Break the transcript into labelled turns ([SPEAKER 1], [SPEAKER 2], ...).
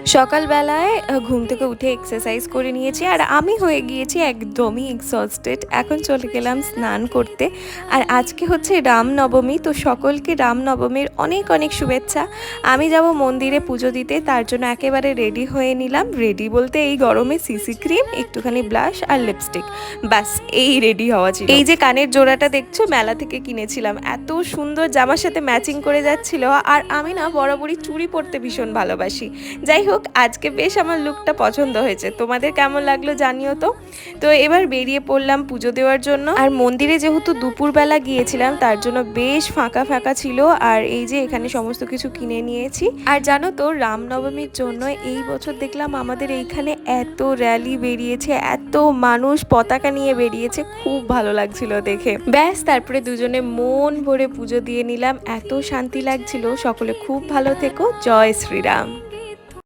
[SPEAKER 1] সকালবেলায় ঘুম থেকে উঠে এক্সারসাইজ করে নিয়েছি আর আমি হয়ে গিয়েছি একদমই এক্সস্টেড। এখন চলে গেলাম স্নান করতে। আর আজকে হচ্ছে রামনবমী, তো সকলকে রামনবমীর অনেক অনেক শুভেচ্ছা। আমি যাব মন্দিরে পুজো দিতে, তার জন্য একেবারে রেডি হয়ে নিলাম। রেডি বলতে এই গরমে সিসি ক্রিম, একটুখানি ব্লাশ আর লিপস্টিক, ব্যাস এই রেডি হওয়া ছিল। এই যে কানের জোড়াটা দেখছো, মেলা থেকে কিনেছিলাম, এত সুন্দর জামার সাথে ম্যাচিং করে যাচ্ছিল। আর আমি না বরাবরই চুড়ি পরতে ভীষণ ভালোবাসি। যাই হোক, আজকে বেশ আমার লুকটা পছন্দ হয়েছে, তোমাদের কেমন লাগলো জানিও তো। তো এবার বেরিয়ে পড়লাম পুজো দেওয়ার জন্য। আর মন্দিরে যেহেতু দুপুরবেলা গিয়েছিলাম, তার জন্য বেশ ফাঁকা ফাঁকা ছিল। আর এই যে এখানে সমস্ত কিছু কিনে নিয়েছি। আর জানো তো, রামনবমীর জন্য এই বছর দেখলাম আমাদের এইখানে এত র্যালি বেরিয়েছে, এত মানুষ পতাকা নিয়ে বেরিয়েছে, খুব ভালো লাগছিল দেখে। ব্যাস তারপরে দুজনে মন ভরে পুজো দিয়ে নিলাম, এত শান্তি লাগছিল। সকলে খুব ভালো থেকো, জয় শ্রীরাম।